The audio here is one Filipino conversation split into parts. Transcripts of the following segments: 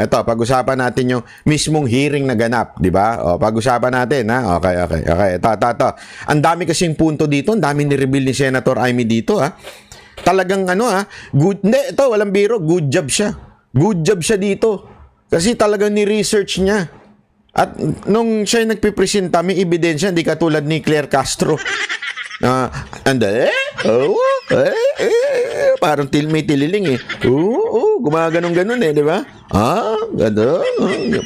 Ito, pag-usapan natin yung mismong hearing na ganap, di ba? O, pag-usapan natin, ha? Okay. Ito. Ang dami kasing punto dito, ang dami ni-reveal ni Senator Amy dito, ha? Talagang good, hindi, ito, walang biro, good job siya. Good job siya dito. Kasi talagang ni-research niya. At nung siya nagpipresenta, may ebidensya, hindi katulad ni Claire Castro. Parang may tililing eh. Gumaganong-ganon eh, di ba? Gano'n.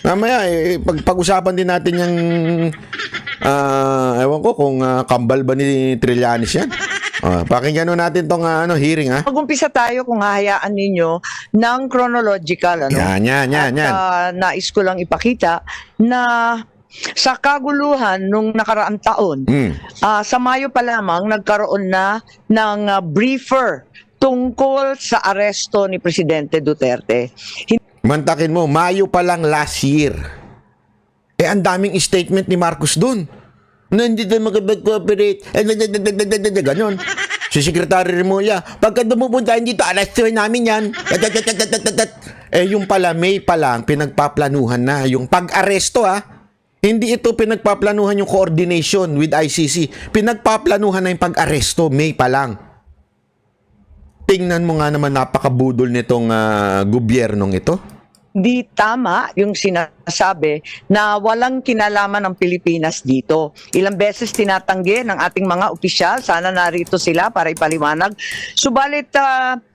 Mamaya, pag-usapan din natin yung ewan ko kung kambal ba ni Trillanes yan. Pakinggan natin tong hearing, ha? Mag-umpisa tayo kung hahayaan ninyo ng chronological. Yan. Nais ko lang ipakita na sa kaguluhan nung nakaraang taon, sa Mayo pa lamang nagkaroon na ng briefer tungkol sa aresto ni Presidente Duterte. Mantakin mo, Mayo pa lang last year. Ang daming statement ni Marcos dun. Hindi tayo makapag-cooperate. Ganon. Si Secretary Remulla, pagka dumupunta dito, arrestuhin namin yan. Yung pala, May pa lang, pinagpaplanuhan na. Yung pag-aresto, hindi ito pinagpaplanuhan yung coordination with ICC. Pinagpaplanuhan na yung pag-aresto, May pa lang. Tingnan mo nga naman, napakabudol nitong gobyernong ito. Di tama yung sinasabi na walang kinalaman ng Pilipinas dito. Ilang beses tinatanggi ng ating mga opisyal, sana narito sila para ipaliwanag. Subalit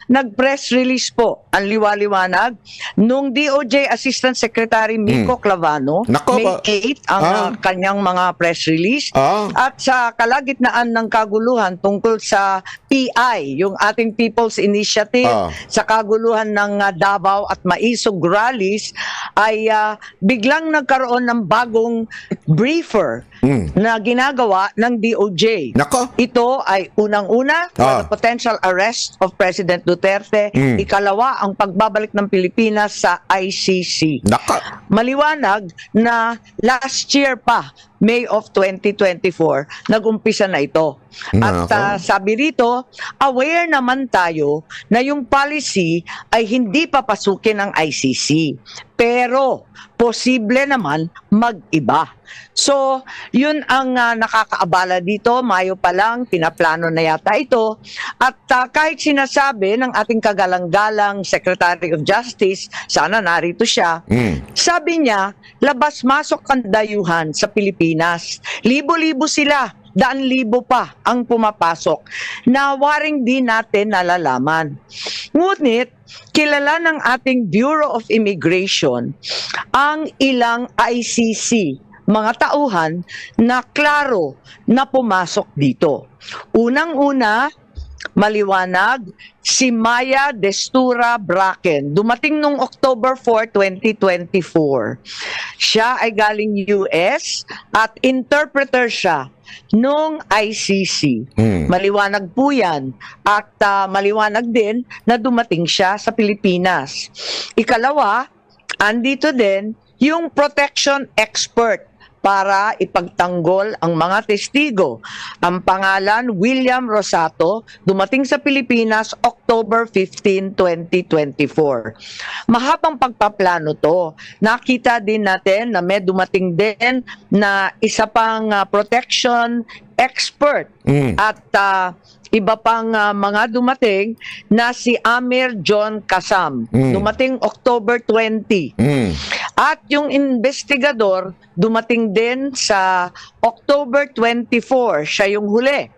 nag-press release po ang liwaliwanag nung DOJ Assistant Secretary Miko Clavano, May 8 ang kanyang mga press release. At sa kalagitnaan ng kaguluhan tungkol sa PI, yung ating People's Initiative, sa kaguluhan ng Davao at Maisog rallies, ay biglang nagkaroon ng bagong briefer na ginagawa ng DOJ. Ito ay unang-una, the potential arrest of President Duterte. Ikalawa, ang pagbabalik ng Pilipinas sa ICC. Maliwanag na last year pa, May of 2024, nag-umpisa na ito. At sabi rito, aware naman tayo na yung policy ay hindi papasukin ng ICC. Pero, posible naman mag-iba. So, yun ang nakakaabala dito. Mayo pa lang, pinaplano na yata ito. At kahit sinasabi ng ating kagalang-galang Secretary of Justice, sana narito siya, sabi niya, labas-masok ang dayuhan sa Pilipinas. Libo-libo sila. Daan-libo pa ang pumapasok na waring di natin nalalaman. Ngunit, kilala ng ating Bureau of Immigration ang ilang ICC, mga tauhan na klaro na pumasok dito. Unang-una, maliwanag, si Maya Destura Bracken. Dumating nung October 4, 2024. Siya ay galing US at interpreter siya nung ICC. Maliwanag po yan. At maliwanag din na dumating siya sa Pilipinas. Ikalawa, andito din yung protection expert para ipagtanggol ang mga testigo. Ang pangalan, William Rosato, dumating sa Pilipinas October 15, 2024. Mahabang pagpaplano to. Nakita din natin na may dumating din na isa pang protection expert at iba pang mga dumating na si Amir John Kasam. Dumating October 20. At yung investigador, dumating din sa October 24. Siya yung huli.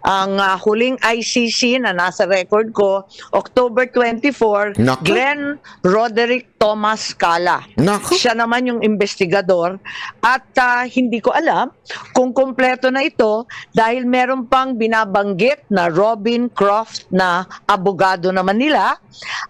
Ang huling ICC na nasa record ko, October 24, Glenn Roderick Thomas Cala. Siya naman yung investigador. At hindi ko alam kung kompleto na ito dahil meron pang binabanggit na Robin Croft na abogado naman nila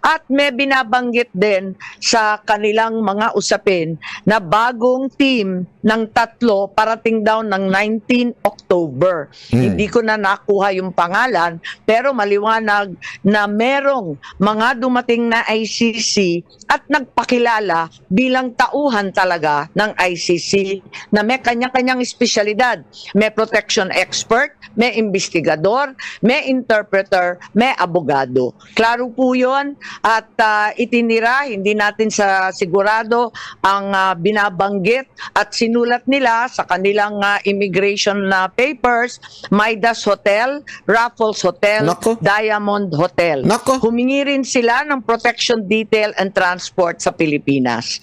at may binabanggit din sa kanilang mga usapin na bagong team ng tatlo parating daw ng 19 October. Hindi ko na nakuha yung pangalan pero maliwanag na merong mga dumating na ICC at nagpakilala bilang tauhan talaga ng ICC na may kanya-kanyang espesyalidad. May protection expert, may investigador, may interpreter, may abogado. Klaro po yun at itinira, hindi natin sigurado ang binabanggit at sinulat nila sa kanilang immigration papers, Midas Hotel, Raffles Hotel, Nako. Diamond Hotel. Nako. Humingi rin sila ng protection detail and transport sa Pilipinas.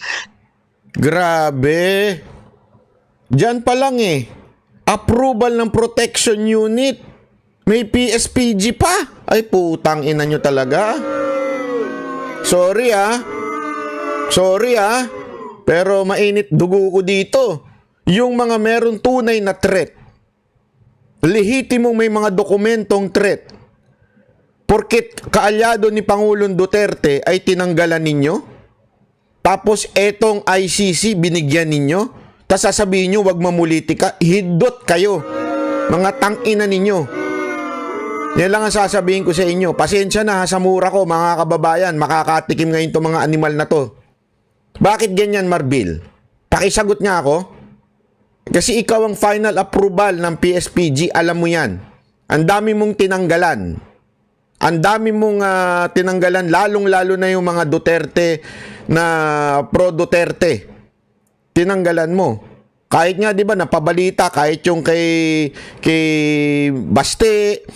Grabe. Diyan pa lang approval ng protection unit. May PSPG pa. Ay, putang ina nyo talaga. Sorry pero mainit dugo ko dito. Yung mga meron tunay na threat, lehitimong may mga dokumentong threat, porket kaalyado ni Pangulong Duterte ay tinanggalan ninyo, tapos etong ICC binigyan ninyo, tapos sasabihin nyo wag mamulitika, hidot kayo, mga tangina ninyo. Yan lang ang sasabihin ko sa inyo. Pasensya na sa mura ko, mga kababayan. Makakatikim ngayon itong mga animal na to. Bakit ganyan, Marbil? Pakisagot nga ako. Kasi ikaw ang final approval ng PSPG. Alam mo yan. Ang dami mong tinanggalan. Ang dami mong tinanggalan. Lalong-lalo na yung mga Duterte na pro-Duterte. Tinanggalan mo. Kahit nga, di ba, napabalita. Kahit yung kay Baste,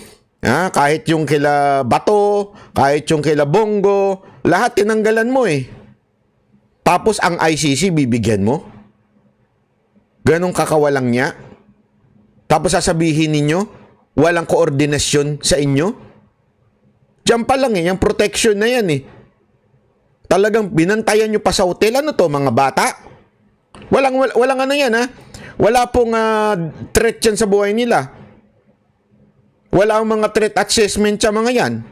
kahit yung kila Bato, kahit yung kila Bongo, lahat tinanggalan mo Tapos ang ICC bibigyan mo? Ganong kakawalang niya? Tapos sasabihin ninyo, walang koordinasyon sa inyo? Diyan pa lang yung protection na yan Talagang binantayan nyo pa sa hotel. Ano to, mga bata? Walang ano yan Wala pong threat yan sa buhay nila. Wala ang mga threat assessment sa mga yan.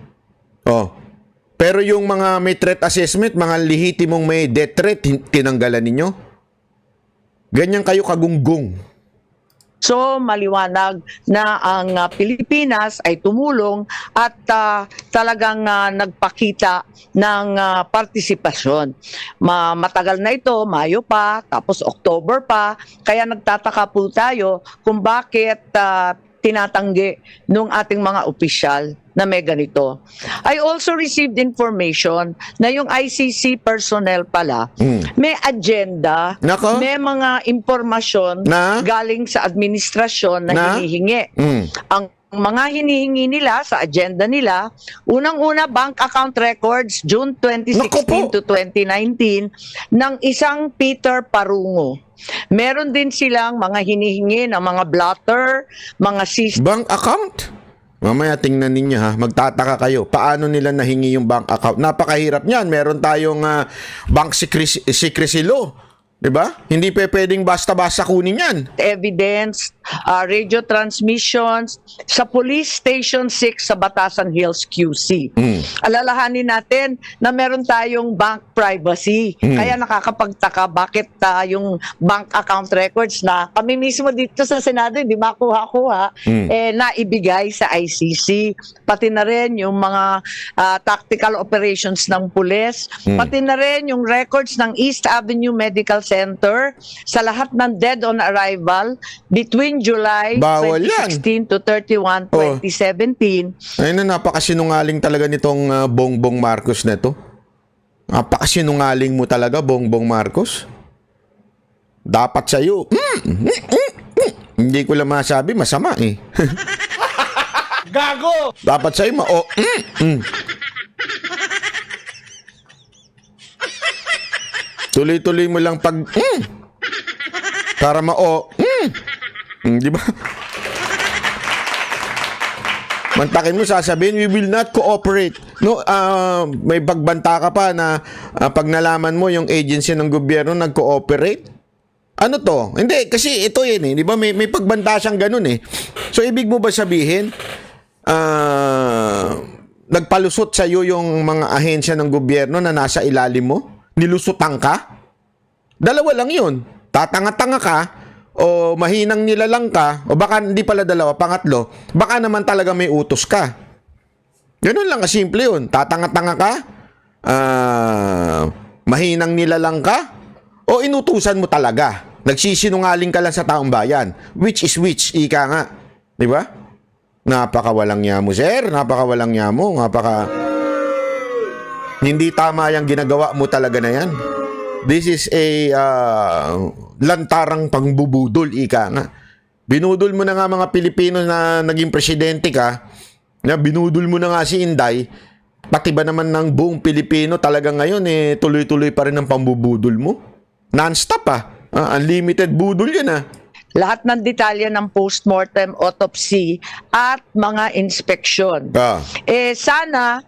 Pero yung mga may threat assessment, mga lehitimong may death threat, tinanggalan ninyo. Ganyan kayo kagunggong. So maliwanag na ang Pilipinas ay tumulong at talagang nagpakita ng partisipasyon. Matagal na ito, Mayo pa, tapos October pa, kaya nagtataka po tayo kung bakit tinatanggi ng ating mga opisyal na may ganito. I also received information na yung ICC personnel pala may agenda, Nako. may mga impormasyon Na? galing sa administrasyon na hinihingi. Ang mga hinihingi nila sa agenda nila, unang-una bank account records June 2016 to 2019 ng isang Peter Parungo. Meron din silang mga hinihingi ng mga blotter, mga system. Bank account? Mamaya tingnan ninyo magtataka kayo. Paano nila nahingi yung bank account? Napakahirap niyan. Meron tayong bank secrecy law. Diba? Hindi pwedeng basta-basta kunin yan. Evidence, radio transmissions sa Police Station 6 sa Batasan Hills, QC. Alalahanin natin na meron tayong bank privacy. Kaya nakakapagtaka bakit yung bank account records na kami mismo dito sa Senado hindi makuha-kuha naibigay sa ICC. Pati na rin yung mga tactical operations ng pulis. Pati na rin yung records ng East Avenue Medical Center sa lahat ng dead on arrival between July Bawal 2016 to 31, 2017. Ayun na, napakasinungaling talaga nitong Bongbong Marcos na to. Napakasinungaling mo talaga, Bongbong Marcos. Dapat sa'yo, hindi ko lang masabi, masama Gago! Dapat sa'yo, tuloy-tuloy mo lang pag para di ba? Mantakin mo, sasabihin, we will not cooperate. No, may pagbanta ka pa na pag nalaman mo yung agency ng gobyerno nag-cooperate. Ano to? Hindi, kasi ito yun di ba? May pagbanta siyang ganun So, ibig mo ba sabihin, nagpalusot sa'yo yung mga ahensya ng gobyerno na nasa ilalim mo? Nilusutan ka? Dalawa lang yun. Tatanga-tanga ka, o mahinang nilalang ka, o baka hindi pala dalawa, pangatlo, baka naman talaga may utos ka. Ganun lang kasimple yun. Tatanga-tanga ka, mahinang nilalang ka, o inutusan mo talaga. Nagsisinungaling ka lang sa taong bayan. Which is which, ika nga. Di ba? Napakawalang niya mo, sir. Napakawalang niya mo. Hindi tama yung ginagawa mo talaga na yan. This is a lantarang pangbubudol, ika nga. Binudol mo na nga mga Pilipino na naging presidente ka, na binudol mo na nga si Inday, pati ba naman ng buong Pilipino talaga ngayon tuloy-tuloy pa rin ang pambubudol mo? Non-stop unlimited budol yan Lahat ng detalye ng postmortem, autopsy at mga inspeksyon. Sana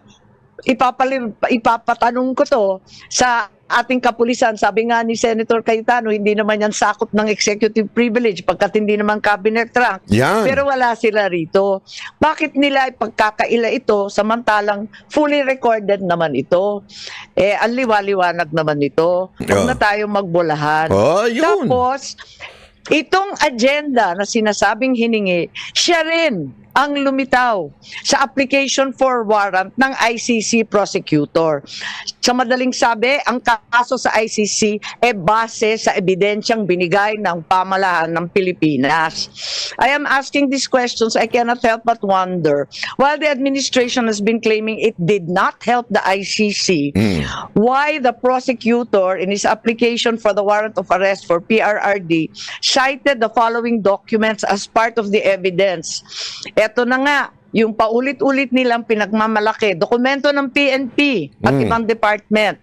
ipapatanong ko to sa ating kapulisan. Sabi nga ni Senator Cayetano, hindi naman yan sakop ng executive privilege pagkat hindi naman cabinet rank. Yan. Pero wala sila rito. Bakit nila ipagkakaila ito samantalang fully recorded naman ito? Ang liwaliwanag naman ito. Huwag na tayong magbulahan. Yun. Tapos, itong agenda na sinasabing hiningi, siya rin ang lumitaw sa application for warrant ng ICC prosecutor. Sa madaling sabi, ang kaso sa ICC base sa ebidensyang binigay ng pamahalaan ng Pilipinas. I am asking these questions, I cannot help but wonder, while the administration has been claiming it did not help the ICC, why the prosecutor in his application for the warrant of arrest for PRRD cited the following documents as part of the evidence. Ito na nga, yung paulit-ulit nilang pinagmamalaki, dokumento ng PNP at ibang department,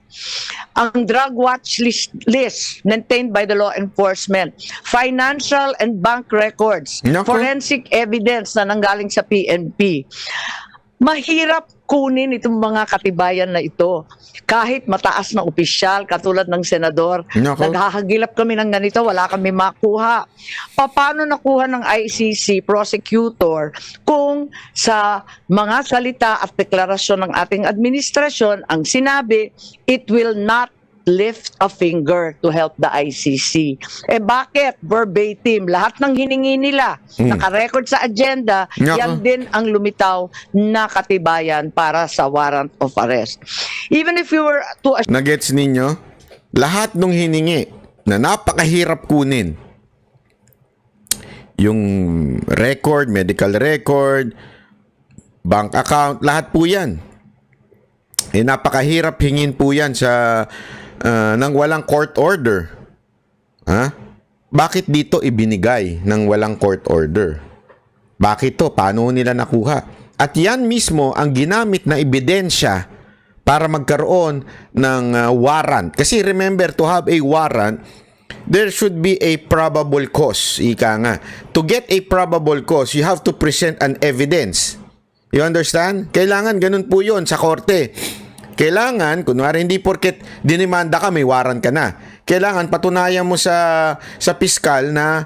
ang drug watch list maintained by the law enforcement, financial and bank records, forensic evidence na nanggaling sa PNP. Mahirap kunin itong mga katibayan na ito. Kahit mataas na opisyal, katulad ng senador, naghahagilap kami ng ganito, wala kami makuha. Paano nakuha ng ICC prosecutor kung sa mga salita at deklarasyon ng ating administrasyon ang sinabi, it will not lift a finger to help the ICC. Bakit? Verbatim. Lahat ng hiningi nila, nakarecord sa agenda, yan din ang lumitaw na katibayan para sa warrant of arrest. Even if you were to... Nagets ninyo? Lahat ng hiningi na napakahirap kunin, yung record, medical record, bank account, lahat po yan. Napakahirap hingin po yan sa nang walang court order. Bakit dito ibinigay ng walang court order? Bakit to? Paano nila nakuha? At yan mismo ang ginamit na ebidensya para magkaroon ng warrant. Kasi remember, to have a warrant, there should be a probable cause. Ika nga. To get a probable cause, you have to present an evidence. You understand? Kailangan ganun po yun sa korte. Kailangan, kunwari hindi porket dinimanda ka, may warrant ka na. Kailangan patunayan mo sa piskal na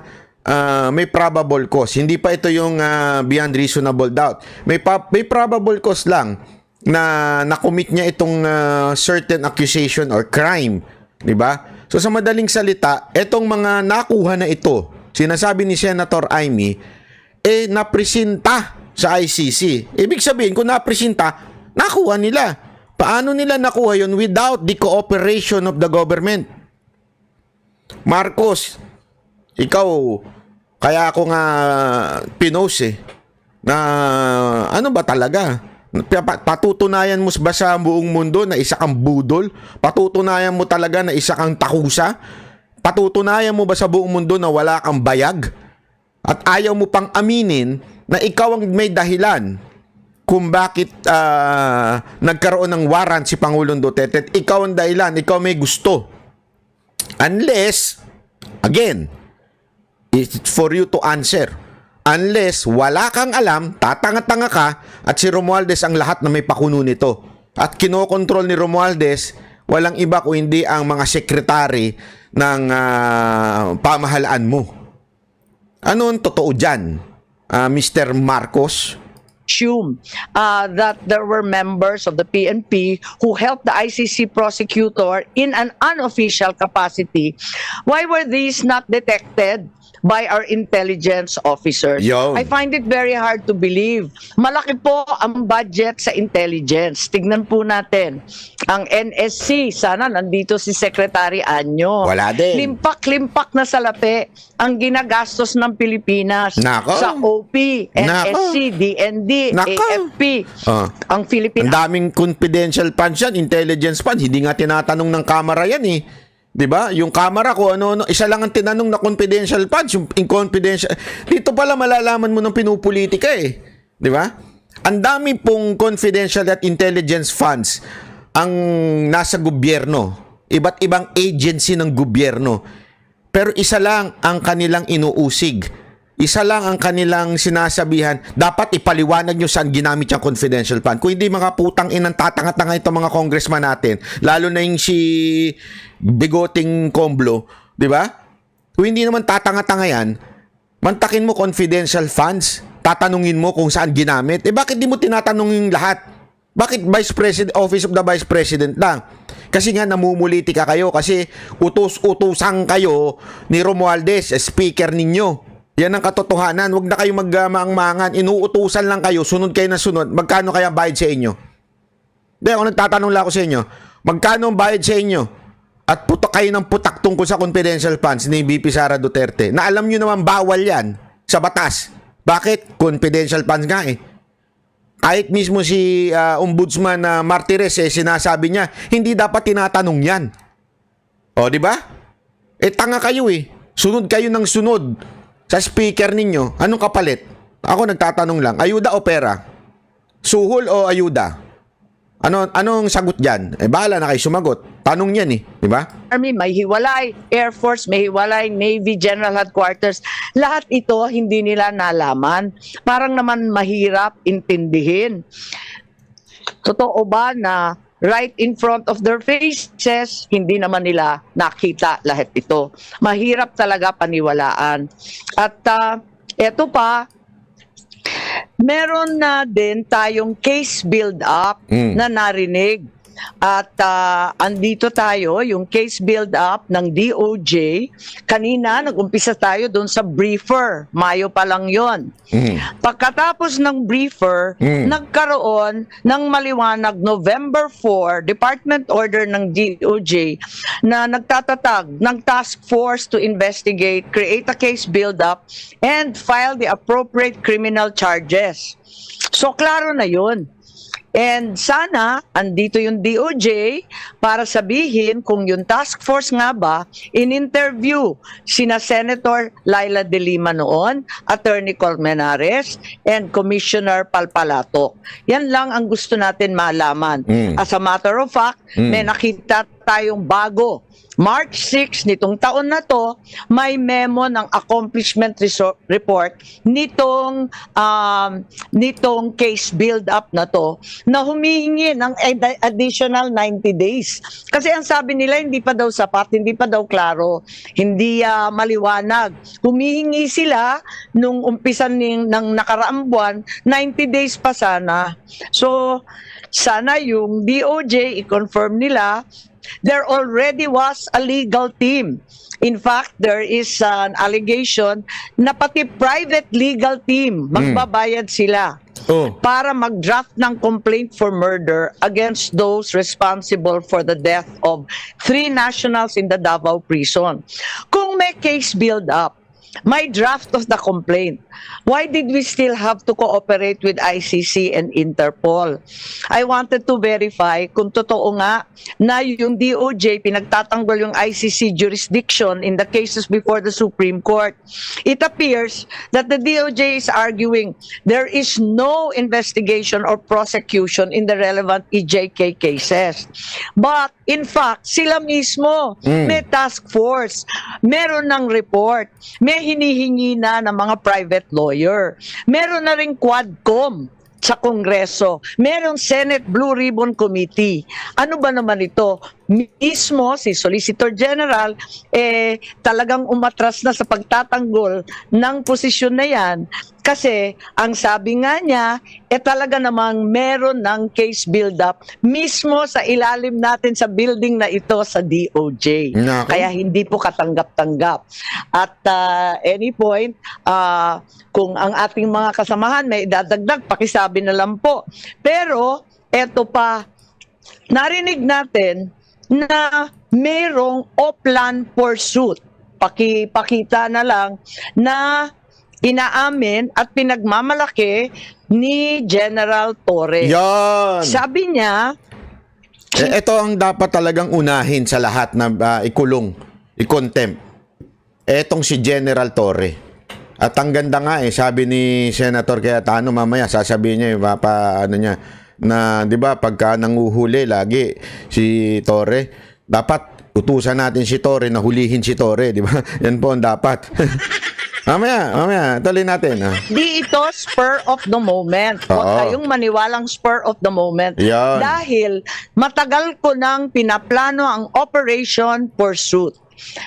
may probable cause. Hindi pa ito yung beyond reasonable doubt. May probable cause lang na nakomit niya itong certain accusation or crime. Diba? So sa madaling salita, itong mga nakuha na ito, sinasabi ni Senator Amy, napresenta sa ICC. Ibig sabihin, kung napresenta, nakuha nila. Paano nila nakuha yun without the cooperation of the government? Marcos, ikaw, kaya ako nga pinost na ano ba talaga? Patutunayan mo ba sa buong mundo na isa kang budol? Patutunayan mo talaga na isa kang takusa? Patutunayan mo ba sa buong mundo na wala kang bayag? At ayaw mo pang aminin na ikaw ang may dahilan kung bakit nagkaroon ng warrant si Pangulong Duterte. Ikaw ang dahilan, ikaw may gusto. Unless, again, it's for you to answer. Unless wala kang alam, tatanga-tanga ka, at si Romualdez ang lahat na may pakuno nito. At kinokontrol ni Romualdez, walang iba kung hindi ang mga sekretary ng pamahalaan mo. Ano ang totoo dyan, Mr. Marcos? That there were members of the PNP who helped the ICC prosecutor in an unofficial capacity. Why were these not detected by our intelligence officers. Yun. I find it very hard to believe. Malaki po ang budget sa intelligence. Tignan po natin. Ang NSC, sana nandito si Secretary Anyo. Wala din. Limpak-limpak na salapi ang ginagastos ng Pilipinas Nako. sa OP, NSC, DND, Nako. AFP, Ah. ang Ang Philippine daming confidential funds yan, intelligence funds. Hindi nga tinatanong ng kamera yan eh. 'Di ba? Yung kamera ko ano, isa lang ang tinanong na confidential funds, yung inconfidential. Dito pala malalaman mo ng pinupolitika eh. 'Di ba? Ang dami pong confidential at intelligence funds ang nasa gobyerno. Iba't ibang agency ng gobyerno. Pero isa lang ang kanilang inuusig. Isa lang ang kanilang sinasabihan, dapat ipaliwanag nyo saan ginamit yung confidential fund. Kung hindi mga putang inang tatanga-tanga itong mga congressman natin, lalo na yung si Bigoting Comblo, di ba? Kung hindi naman tatanga-tanga yan, mantakin mo confidential funds, tatanungin mo kung saan ginamit. Bakit di mo tinatanong yung lahat? Bakit Vice President, Office of the Vice President lang? Kasi nga namumulitika kayo kasi utos-utusan kayo ni Romualdez, speaker ninyo. Yan ang katotohanan. Huwag na kayo magmaang-mangan. Inuutusan lang kayo. Sunod kayo na sunod. Magkano kaya bayad sa inyo? Hindi, ako nagtatanong lang ako sa inyo. Magkano ang bayad sa inyo? At putok kayo ng putak tungkol sa confidential funds ni VP Sara Duterte. Na alam nyo naman bawal yan sa batas. Bakit? Confidential funds nga eh. Kahit mismo si Ombudsman Martires sinasabi niya, hindi dapat tinatanong yan. O, di ba? Tanga kayo eh. Sunod kayo ng sunod. Sa speaker ninyo, anong kapalit? Ako nagtatanong lang, ayuda o pera? Suhol o ayuda? Anong sagot dyan? Bahala na kayo sumagot. Tanong yan eh, di ba? Army, may hiwalay, Air Force, may hiwalay, Navy, General Headquarters. Lahat ito hindi nila nalaman. Parang naman mahirap intindihin. Totoo ba na right in front of their faces, hindi naman nila nakita lahat ito. Mahirap talaga paniwalaan. At eto pa, meron na din tayong case build-up na narinig. At andito tayo, yung case build-up ng DOJ. Kanina, nag-umpisa tayo doon sa briefer. Mayo pa lang yon. Pagkatapos ng briefer, nagkaroon ng maliwanag November 4, Department Order ng DOJ na nagtatatag ng task force to investigate, create a case build-up, and file the appropriate criminal charges. So, klaro na yun. And sana, andito yung DOJ para sabihin kung yung task force nga ba, in-interview sina Senator Laila De Lima noon, Attorney Colmenares, and Commissioner Palpalato. Yan lang ang gusto natin malaman. As a matter of fact, may nakita tayong bago. March 6 nitong taon na to, may memo ng accomplishment report nitong case build-up na to na humihingi ng additional 90 days. Kasi ang sabi nila hindi pa daw sapat, hindi pa daw klaro, hindi maliwanag. Humihingi sila nung umpisan ng nakaraang buwan, 90 days pa sana. So, sana yung DOJ i-confirm nila. There already was a legal team. In fact, there is an allegation na pati private legal team, magbabayad sila para mag-draft ng complaint for murder against those responsible for the death of 3 nationals in the Davao prison. Kung may case build-up, may draft of the complaint, why did we still have to cooperate with ICC and Interpol? I wanted to verify kung totoo nga na yung DOJ pinagtatanggol yung ICC jurisdiction in the cases before the Supreme Court. It appears that the DOJ is arguing there is no investigation or prosecution in the relevant EJK cases. But in fact, sila mismo may task force, meron ng report, may hinihingi na ng mga private lawyer. Meron na ring Quadcom sa Kongreso. Merong Senate Blue Ribbon Committee. Ano ba naman ito? mismo si Solicitor General talagang umatras na sa pagtatanggol ng posisyon na yan kasi ang sabi nga niya talaga namang meron ng case build-up mismo sa ilalim natin sa building na ito sa DOJ. Nako. Kaya hindi po katanggap-tanggap. At any point, kung ang ating mga kasamahan may idadagdag, pakisabi na lang po. Pero eto pa, narinig natin na mayroong Oplan pursuit. Pakita na lang na inaamin at pinagmamalaki ni General Torre. Yan. Sabi niya, Ito ang dapat talagang unahin sa lahat na ikulong, i-contempt. Etong si General Torre. At ang ganda nga sabi ni Senator Cayetano mamaya, sasabihin niya, ano niya, na 'di ba pagka nanguhuli lagi si Torre, dapat utusan natin si Torre na hulihin si Torre, 'di ba? Yan po ang dapat. mamaya, tuloy natin. di ito spur of the moment. Huwag Oo. kayong maniwalang spur of the moment. Yan. Dahil matagal ko nang pinaplano ang Operation Pursuit.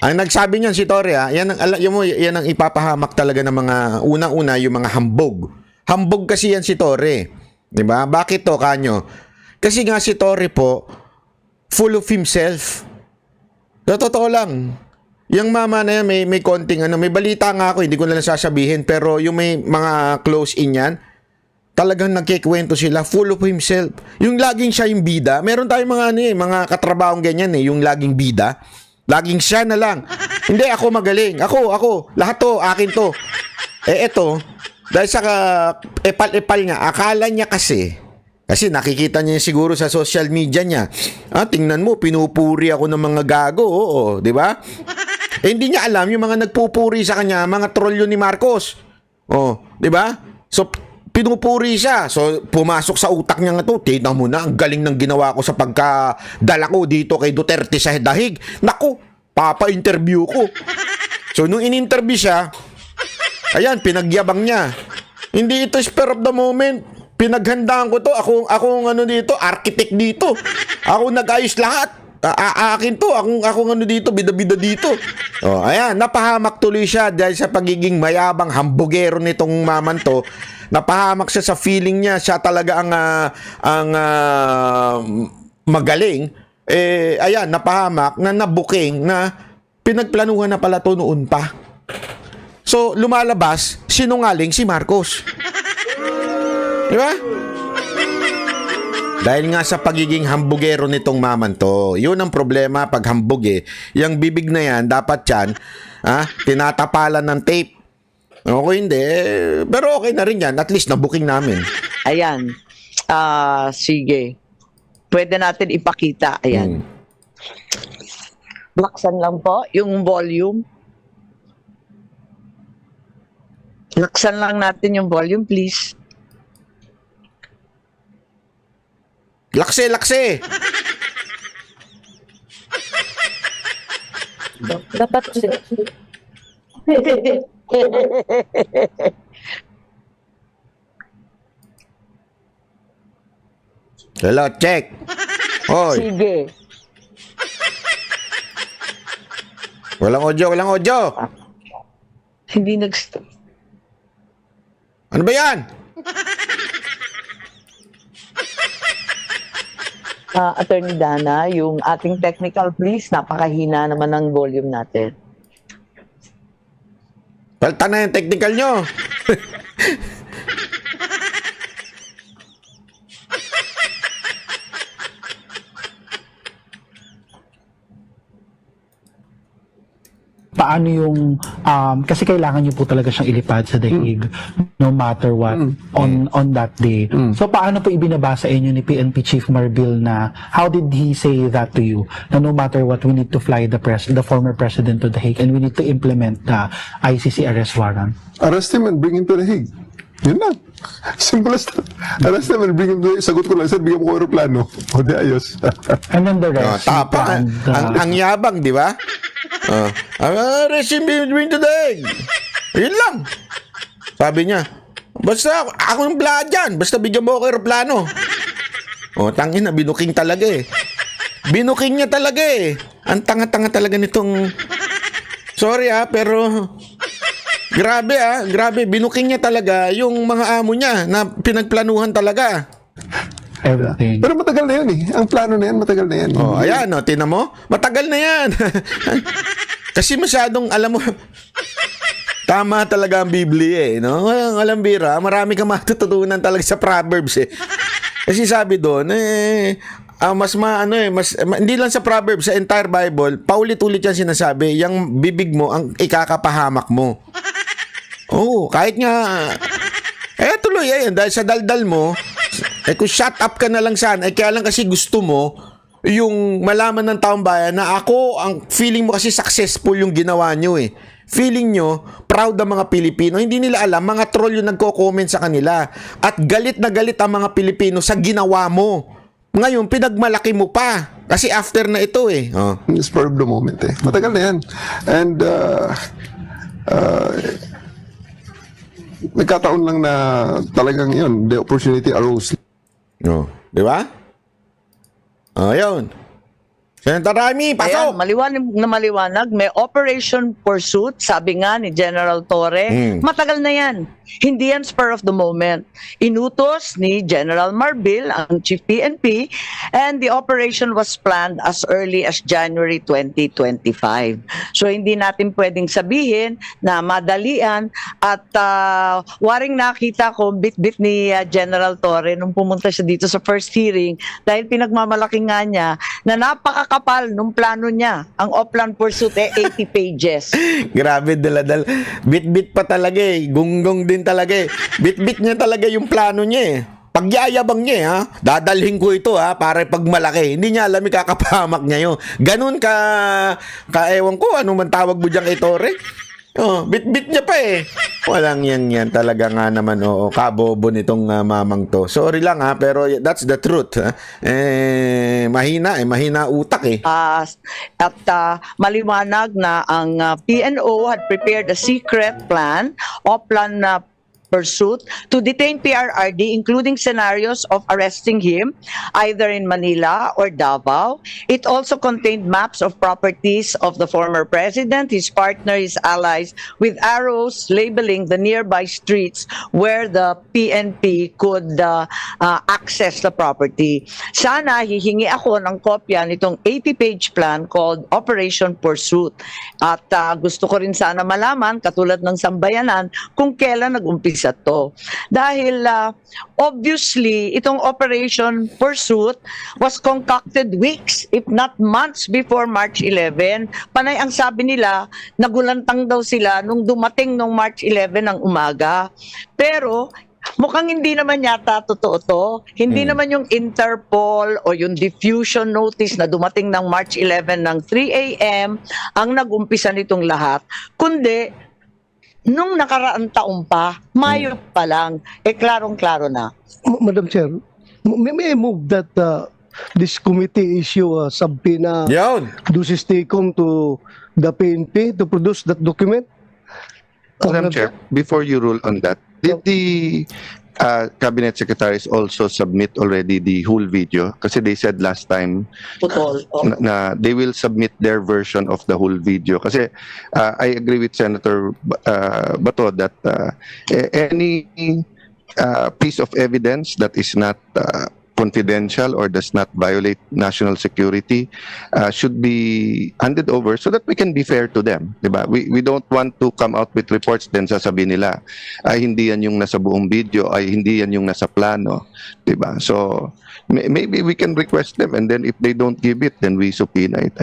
Ang nagsabi niyan si Torre, yan ang ipapahamak talaga ng mga unang-una yung mga hambog. Hambog kasi yan si Torre. 'Di ba? Bakit to, Kanyo? Kasi nga si Torre po full of himself. Sa totoo lang. Yung mama na yan, may konting may balita nga ako, hindi ko na lang sasabihin, pero yung may mga close in yan, talagang nagkikwento sila, full of himself. Yung laging siya yung bida, meron tayong mga mga katrabahong ganyan yung laging bida. Laging siya na lang. Hindi, ako magaling. Ako. Lahat to, akin to. Eto, dahil sa epal-epal nga, akala niya kasi nakikita niya siguro sa social media niya, tingnan mo, pinupuri ako ng mga gago, oo, di ba? Hindi niya alam yung mga nagpupuri sa kanya, mga troll yun ni Marcos. Oh, di ba? So, pinupuri siya. So, pumasok sa utak niya nga to. Tignan mo na, ang galing ng ginawa ko sa pagkadala ko dito kay Duterte sa dahig. Naku, papa-interview ko. So, nung in-interview siya, ayan, pinagyabang niya. Hindi ito spur of the moment. Pinaghandaan ko to. Ako dito, architect dito. Ako nag-ayos lahat. Akin to. Ako dito, bida-bida dito. Oh, ayan, napahamak tuloy siya dahil sa pagiging mayabang hambugero nitong maman to. Napahamak siya sa feeling niya. Siya talaga ang magaling. Ayan, napahamak na nabuking na pinagplanuhan na pala to noon pa. So, lumalabas, sinungaling si Marcos. Di ba? Dahil nga sa pagiging hambugero nitong maman to, yun ang problema pag hambug Yung bibig na yan, dapat yan, tinatapalan ng tape. Okay, hindi. Pero okay na rin yan. At least nabuking namin. Ayan. Sige. Pwede natin ipakita. Ayan. Laksan lang po yung volume. Laksan lang natin yung volume, please. Lakse! Dapat Hello, check. Hoy, sige. walang audio. Hindi nag-stop. Ano ba yan? Attorney Dana, yung ating technical please, napakahina naman ng volume natin. Palta na yung technical nyo. Paano yung kasi kailangan niyo po talaga siyang ilipad sa daig no matter what on that day. So paano po ibinabasa inyo ni PNP Chief Marbil na how did he say that to you na no matter what we need to fly the former president to the Hague and we need to implement the ICC arrest warrant? Arrest him and bring him to the Hague. Yun lang. Simple as that. Arrest him and bring him to the Hague. Sagot ko lang, sir, bigyan mo ko aeroplano. O di ayos. And then the rest. Tapang. Ang yabang, di ba? Resim bring to the Hague. Ayun lang. Sabi niya, basta ako yung bla dyan. Basta bigyan mo ako aeroplano. Tangin na, binuking talaga Binuking niya talaga eh. Ang tanga-tanga talaga nitong... Sorry pero... Grabe, binuking niya talaga yung mga amo niya na pinagplanuhan talaga. Everything. Pero matagal na yun eh. Ang plano na yan, matagal na yan. Oh, ayan, tinan mo. Matagal na yan. Kasi masyadong, alam mo, tama talaga ang Biblia eh, no? Alam bira, marami kang matututunan talaga sa Proverbs eh. Kasi sabi doon, hindi lang sa Proverbs, sa entire Bible, paulit-ulit yan sinasabi, yung bibig mo, ang ikakapahamak mo. Oo, kahit nga, tuloy, dahil sa daldal mo, kung shut up ka na lang sana, kaya lang kasi gusto mo, yung malaman ng taong bayan na ang feeling mo kasi successful yung ginawa nyo eh. Feeling nyo, proud ang mga Pilipino. Hindi nila alam, mga troll yung nagko-comment sa kanila. At galit na galit ang mga Pilipino sa ginawa mo. Ngayon, pinagmalaki mo pa. Kasi after na ito eh. Oh. Spur of the moment eh. Matagal na yan. And, nagkataon lang na talagang yun, the opportunity arose. Oh, di ba? Oh, yun. Senator Ramy, Ayan, pasok! maliwanag, may Operation Pursuit, sabi nga ni General Torre, matagal na yan. Hindi yan spur of the moment. Inutos ni General Marbil, ang Chief PNP, and the operation was planned as early as January 2025. So hindi natin pwedeng sabihin na madalian at waring nakita ko bit-bit ni General Torre nung pumunta siya dito sa first hearing dahil pinagmamalaki nga niya na napakakapal nung plano niya. Ang Oplan Pursuit 80 pages. Grabe, daladal. Bit-bit pa talaga eh. Gunggong din talaga eh. Bit-bit niya talaga yung plano niya eh. Pagyayabang niya ha, dadalhin ko ito para pagmalaki. Hindi niya alam kakapahamak niya yun. Ganun ewan ko, ano man tawag mo dyan kay Torre? Oh, bit-bit niya pa eh. Walang yan talaga nga naman, kabobo nitong mamang to. Sorry lang pero that's the truth. Mahina utak eh. Maliwanag na ang PNO had prepared a secret plan o plan na pursuit to detain PRRD, including scenarios of arresting him either in Manila or Davao. It also contained maps of properties of the former president, his partner, his allies, with arrows labeling the nearby streets where the PNP could access the property. Sana hihingi ako ng kopya nitong 80-page plan called Operation Pursuit. At gusto ko rin sana malaman, katulad ng sambayanan, kung kailan nag-umpisa to. Dahil obviously, itong Operation Pursuit was concocted weeks, if not months before March 11. Panay ang sabi nila, nagulantang daw sila nung dumating nung March 11 ng umaga. Pero mukhang hindi naman yata totoo to. Hindi naman yung Interpol o yung diffusion notice na dumating ng March 11 ng 3 a.m. ang nag-umpisa nitong lahat, kundi nung nakaraang taon pa, Mayo pa lang, klarong-klaro na. Madam Chair, may I move that this committee issue a subpoena Yun. duces tecum to the PNP to produce that document? Madam Chair, before you rule on that, did the cabinet secretaries also submit already the whole video? Kasi they said last time Putol. na they will submit their version of the whole video. Kasi I agree with Senator Bato that any piece of evidence that is not confidential or does not violate national security should be handed over so that we can be fair to them, diba? We don't want to come out with reports then sasabihin nila ay hindi yan yung nasa buong video, ay hindi yan yung nasa plano, diba? So maybe we can request them and then if they don't give it then we subpoena it.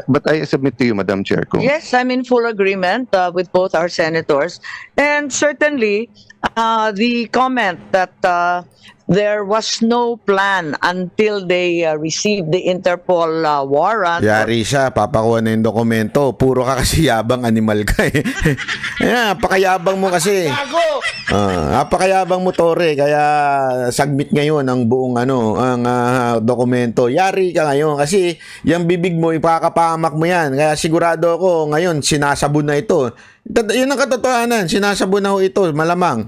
But I submit to you, Madam Chair. Yes, I'm in full agreement with both our senators. And certainly, the comment that there was no plan until they received the Interpol warrant. Yari siya, papakuha na yung dokumento. Puro ka kasi yabang, animal ka eh. Ayan, napakayabang mo kasi. Napakayabang mo, Torre. Kaya submit ngayon ang buong ang dokumento. Yari ka ngayon kasi yung bibig mo, ipakapahamak mo yan. Kaya sigurado ako ngayon, sinasabon na ito. Yun ang katotohanan. Sinasabo na ho ito, malamang.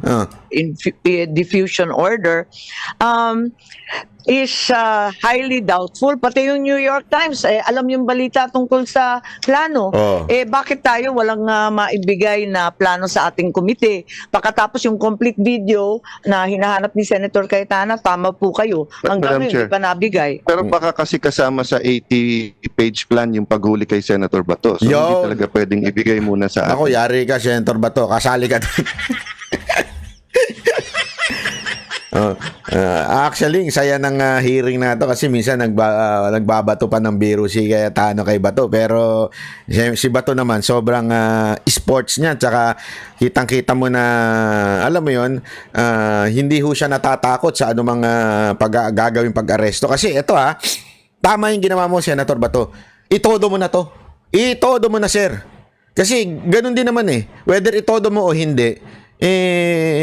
Diffusion order is highly doubtful. Pati yung New York Times, alam yung balita tungkol sa plano. Oh. Bakit tayo walang maibigay na plano sa ating komite? Pagkatapos yung complete video na hinahanap ni Senator Cayetana, tama po kayo. Hanggang Madam ngayon, Chair. hindi pa nabigay. Pero baka kasi kasama sa 80-page plan yung paghuli kay Senator Bato. So Yo. hindi talaga pwedeng ibigay muna sa Ako, yari ka, Senator Bato. Kasali ka. Actually, saya ng hearing na to kasi minsan nagbabato pa ng biro si Cayetano kay Bato, pero si Bato naman sobrang sports niya, tsaka kitang-kita mo na alam mo yon, hindi ho siya natatakot sa anumang gagawing pag-aresto kasi ito tama yung ginawa mo, Senator Bato. Itodo mo na to. Itodo mo na, sir. Kasi ganun din naman whether itodo mo o hindi,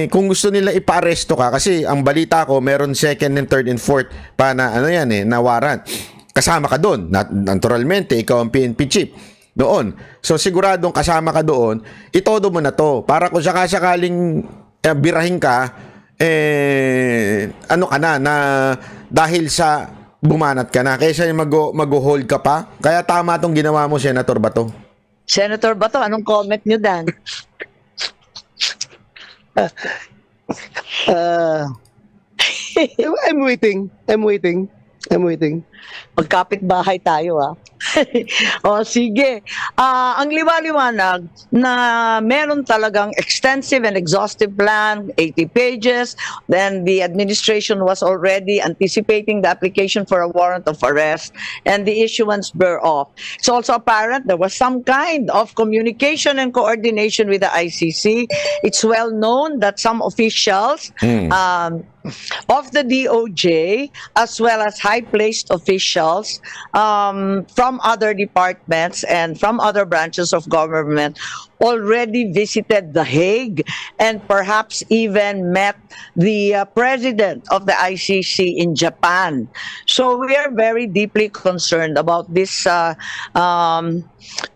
kung gusto nila ipa-aresto ka, kasi ang balita ko meron second and third and fourth pa na na warrant, kasama ka doon, naturalmente ikaw ang PNP chief doon, so siguradong kasama ka doon. Itodo mo na to para kung sakasakaling birahin ka, ano ka na dahil sa bumanat ka na, kaysa mag-hold ka pa. Kaya tama tong ginawa mo, Senator Bato. Senator Bato, anong comment nyo dan? I'm waiting. Magkapit bahay tayo O sige. Ang liwaliwanag na meron talagang extensive and exhaustive plan, 80 pages. Then the administration was already anticipating the application for a warrant of arrest and the issuance thereof. It's also apparent there was some kind of communication and coordination with the ICC. It's well known that some officials of the DOJ, as well as high-placed officials from other departments and from other branches of government, already visited The Hague and perhaps even met the president of the ICC in Japan. So we are very deeply concerned about this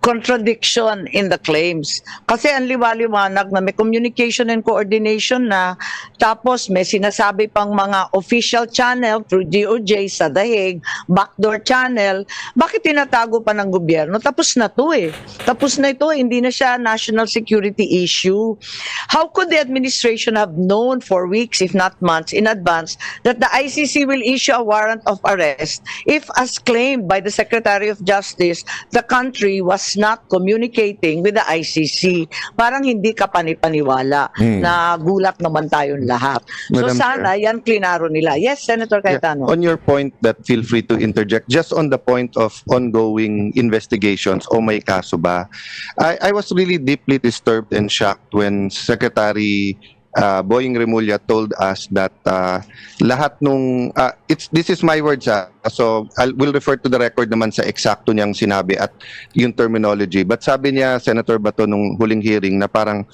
contradiction in the claims. Kasi ang liwaliwanag na may communication and coordination na, tapos may sinasabi pang mga official channel through DOJ sa The Hague, backdoor channel. Bakit tinatago pa ng gobyerno? Tapos na to Tapos na ito, hindi na siya national security issue. How could the administration have known for weeks, if not months, in advance that the ICC will issue a warrant of arrest if, as claimed by the Secretary of Justice, the country was not communicating with the ICC? Parang hindi ka panipaniwala na gulat naman tayong lahat. So Madam sana yan klinaro nila. Yes, Senator Cayetano. On your point that feel free to interject, just on the point of ongoing investigations, o may kaso ba, I was really deeply disturbed and shocked when Secretary Boying Remulla told us that lahat nung this is my words so I will refer to the record naman sa eksakto niyang sinabi at yung terminology, but sabi niya, Senator Bato, nung huling hearing, na parang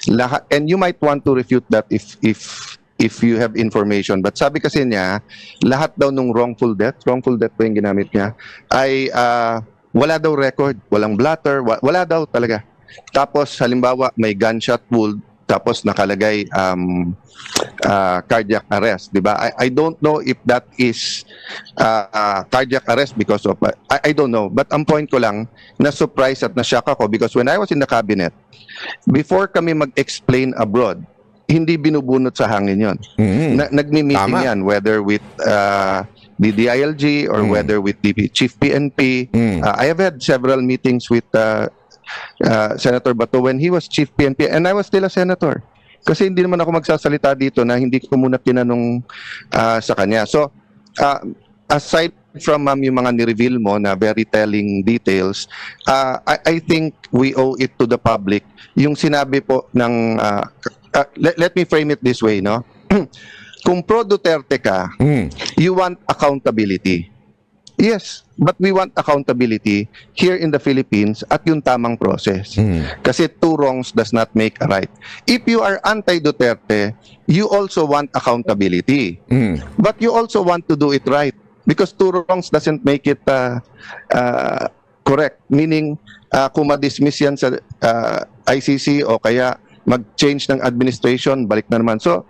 lahat, and you might want to refute that if you have information, but sabi kasi niya lahat daw nung wrongful death po yung ginamit niya, ay wala daw record, walang blatter, wala daw talaga. Tapos halimbawa may gunshot wound, tapos nakalagay cardiac arrest, di ba? I don't know if that is cardiac arrest because of I don't know, but ang point ko lang, na surprise at na-shock ako because when I was in the cabinet, before kami mag-explain abroad, hindi binubunot sa hangin yon. Nagmi-meeting Tama. yan, whether with the DILG or whether with the Chief PNP. I have had several meetings with Senator Bato when he was Chief PNP and I was still a senator. Kasi hindi naman ako magsasalita dito na hindi ko muna tinanong sa kanya. So, aside from yung mga ni-reveal mo na very telling details, I think we owe it to the public. Yung sinabi po ng, let me frame it this way, no? Kung pro Duterte ka, you want accountability. Yes, but we want accountability here in the Philippines at yung tamang process. Kasi two wrongs does not make a right. If you are anti-Duterte, you also want accountability. But you also want to do it right. Because two wrongs doesn't make it correct. Meaning, kung ma-dismiss yan sa ICC o kaya mag-change ng administration, balik na naman. So,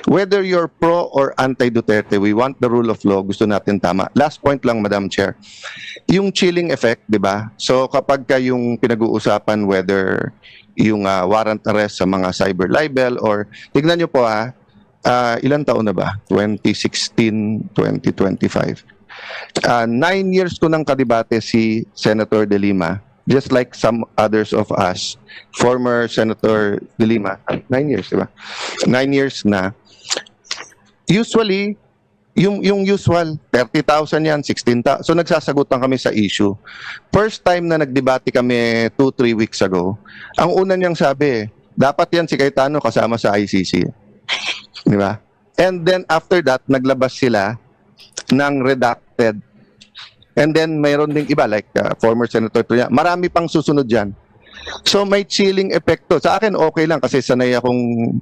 whether you're pro or anti-Duterte, we want the rule of law, gusto natin tama. Last point lang, Madam Chair. Yung chilling effect, di ba? So, kapag ka yung pinag-uusapan whether yung warrant arrest sa mga cyber libel or, tignan nyo po ilan taon na ba? 2016, 2025. 9 years ko nang kadebate si Senator De Lima, just like some others of us, former Senator De Lima, 9 years, di ba? 9 years na. Usually, yung usual, 30,000 yan, 16,000. So nagsasagutan kami sa issue. First time na nagdebate kami 2-3 weeks ago, ang una niyang sabi, dapat yan si Cayetano kasama sa ICC. Di ba? And then after that, naglabas sila ng redacted. And then mayroon ding iba like former Senator Tria. Marami pang susunod dyan. So may chilling epekto. Sa akin okay lang kasi sanay akong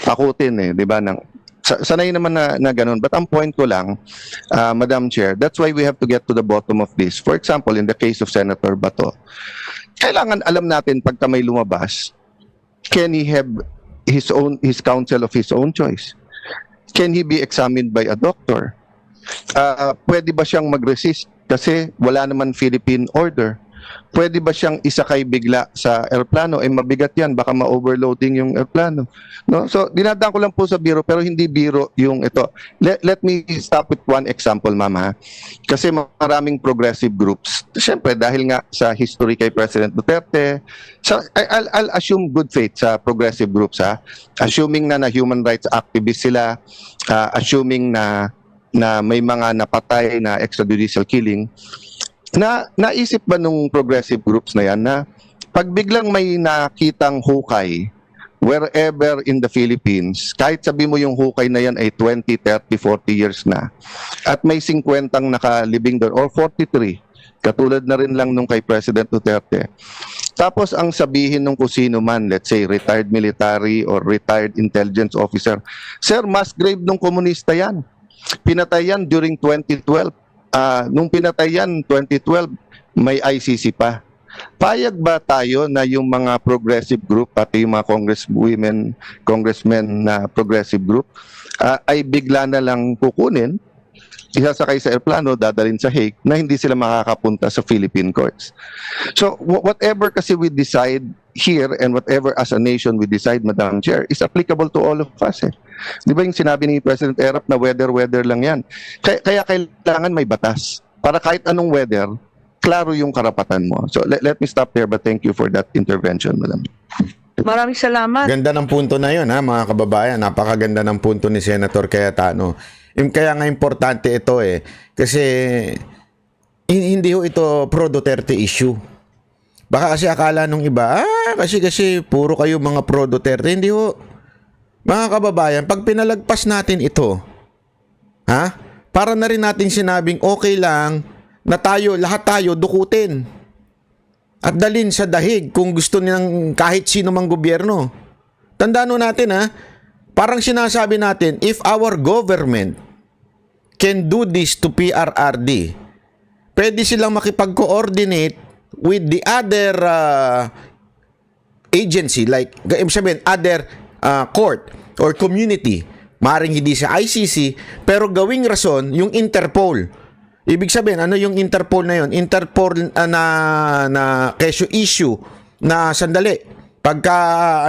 takutin di ba? Sanay naman na ganun. But ang point ko lang, Madam Chair, that's why we have to get to the bottom of this. For example, in the case of Senator Bato, kailangan alam natin pagka may lumabas, can he have his counsel of his own choice? Can he be examined by a doctor? Pwede ba siyang mag-resist kasi wala naman Philippine order? Pwede ba siyang isakay bigla sa aeroplano? Mabigat yan, baka ma-overloading yung aeroplano. No? So, dinadaan ko lang po sa biro, pero hindi biro yung ito. Let me stop with one example, Mama. Kasi maraming progressive groups. Siyempre, dahil nga sa history kay President Duterte, I'll assume good faith sa progressive groups. Assuming na human rights activists sila, assuming na may mga napatay na extrajudicial killing, naisip ba nung progressive groups na yan na pag biglang may nakitang hukay wherever in the Philippines, kahit sabi mo yung hukay na yan ay 20, 30, 40 years na, at may 50 nakalibing doon, or 43, katulad na rin lang nung kay President Duterte. Tapos ang sabihin nung kusino man, let's say retired military or retired intelligence officer, sir, mass grave nung komunista yan. Pinatay yan during 2012. Nung pinatay yan, 2012, may ICC pa. Payag ba tayo na yung mga progressive group, pati yung mga congressmen na progressive group, ay bigla na lang kukunin, isasakay sa airplano, dadalhin sa Hague, na hindi sila makakapunta sa Philippine courts? So, whatever kasi we decide here and whatever as a nation we decide, Madam Chair, is applicable to all of us. Di ba yung sinabi ni President Erap na weather lang yan? Kaya kailangan may batas. Para kahit anong weather, klaro yung karapatan mo. So let me stop there, but thank you for that intervention, Madam. Maraming salamat. Ganda ng punto na yun, mga kababayan. Napakaganda ng punto ni Senator Cayetano. Kaya nga importante ito kasi hindi ho ito pro-Duterte issue. Baka kasi akala nung iba, kasi puro kayo mga pro-Duterte. Hindi ho. Mga kababayan, pag pinalagpas natin ito, para na rin natin sinabing okay lang na lahat tayo dukutin at dalhin sa dahig kung gusto nilang kahit sino mang gobyerno. Tandaan natin parang sinasabi natin, if our government can do this to PRRD, pwede silang makipag-coordinate with the other agency, like sabihin, other court or community, maring hindi sa ICC, pero gawing rason yung Interpol. Ibig sabihin, ano yung Interpol na yun? Interpol na issue na sandali. Pagka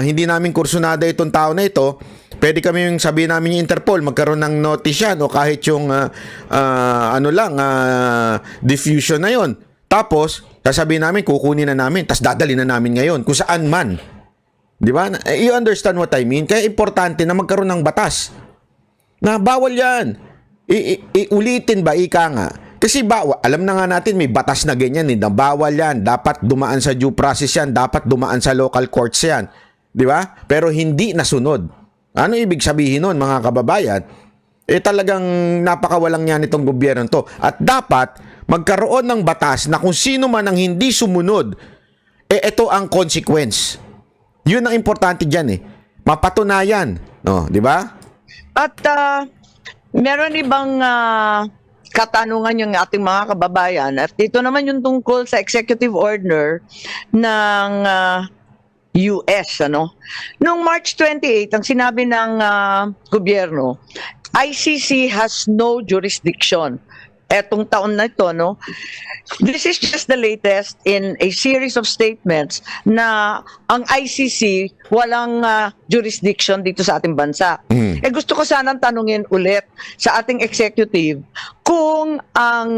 hindi namin kursunada itong tao na ito, pwede kami yung sabihin namin yung Interpol, magkaroon ng notice yan o kahit yung diffusion na yon. Tapos, sasabihin namin, kukunin na namin, tapos dadali na namin ngayon, kung saan man. Di ba? You understand what I mean? Kaya importante na magkaroon ng batas. Na bawal yan. Ulitin ba, ika nga. Kasi alam na nga natin, may batas na ganyan. Na bawal yan. Dapat dumaan sa due process yan. Dapat dumaan sa local courts yan. Di ba? Pero hindi nasunod. Ano ibig sabihin nun, mga kababayan? Talagang napakawalang yan itong gobyerno to. At dapat magkaroon ng batas na kung sino man ang hindi sumunod, ito ang consequence. Yun ang importante dyan Mapatunayan. No, di ba? At meron ibang katanungan yung ating mga kababayan. At ito naman yung tungkol sa executive order ng US, ano? Noong March 28, ang sinabi ng gobyerno, ICC has no jurisdiction. Etong taon na ito, no? This is just the latest in a series of statements na ang ICC walang jurisdiction dito sa ating bansa. Gusto ko sanang tanungin ulit sa ating executive kung ang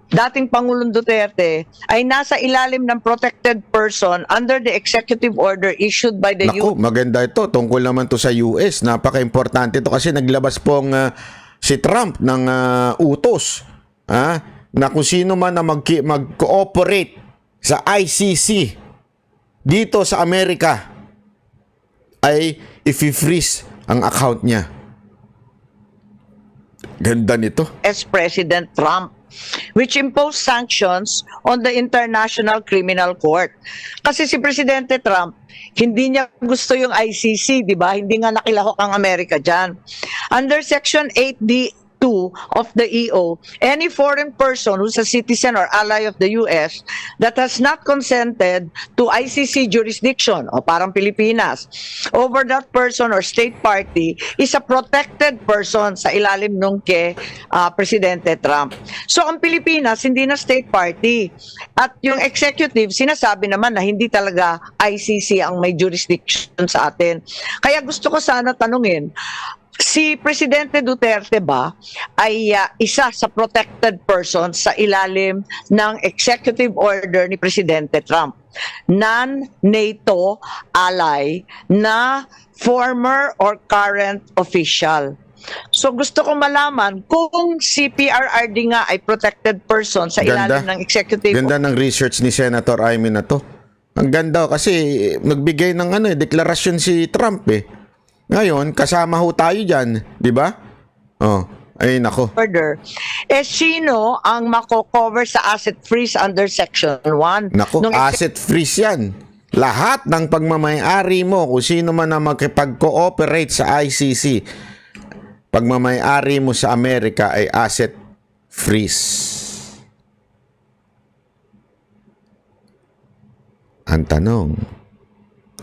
dating Pangulong Duterte ay nasa ilalim ng protected person under the executive order issued by the Naku, maganda ito. Tungkol naman to sa US. Napaka-importante ito kasi naglabas pong si Trump ng utos na kung sino man na mag-cooperate sa ICC dito sa Amerika ay i-freeze ang account niya. Ganda nito. President Trump, which imposed sanctions on the International Criminal Court. Kasi si Presidente Trump, hindi niya gusto yung ICC, di ba? Hindi nga nakilahok ang Amerika dyan. Under Section 8D2 of the EO, any foreign person who's a citizen or ally of the US that has not consented to ICC jurisdiction, o parang Pilipinas, over that person or state party is a protected person sa ilalim nung kay Presidente Trump. So ang Pilipinas, hindi na state party. At yung executive, sinasabi naman na hindi talaga ICC ang may jurisdiction sa atin. Kaya gusto ko sana tanungin, si Presidente Duterte ba ay isa sa protected person sa ilalim ng executive order ni Presidente Trump? Non-NATO ally na former or current official. So gusto ko malaman kung si PRRD nga ay protected person sa ilalim ng executive Ganda ng research ni Senator Amy na to. Ang ganda kasi nagbigay ng deklarasyon si Trump eh. Ngayon, kasama ho tayo dyan, di ba? Oh, ay nako. order. Sino ang mako-cover sa asset freeze under Section 1? Nako, asset freeze yan. Lahat ng pagmamayari mo, kung sino man na makipag-cooperate sa ICC, pagmamayari mo sa Amerika ay asset freeze. Ang tanong,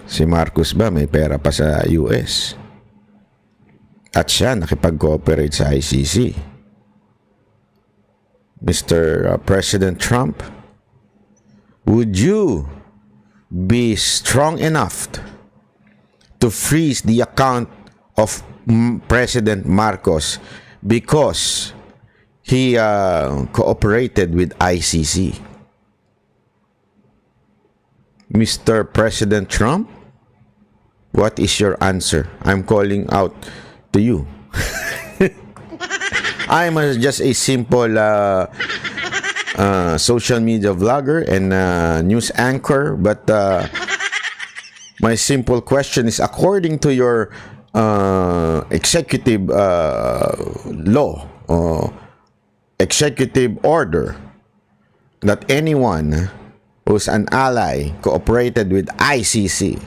si Marcos ba may pera pa sa US? At siya nakipag-cooperate sa ICC. Mr. President Trump, would you be strong enough to freeze the account of President Marcos because he cooperated with ICC? Mr. President Trump, what is your answer? I'm calling out to you. I'm just a simple social media vlogger and news anchor, but my simple question is, according to your executive law or executive order, that anyone who's an ally cooperated with ICC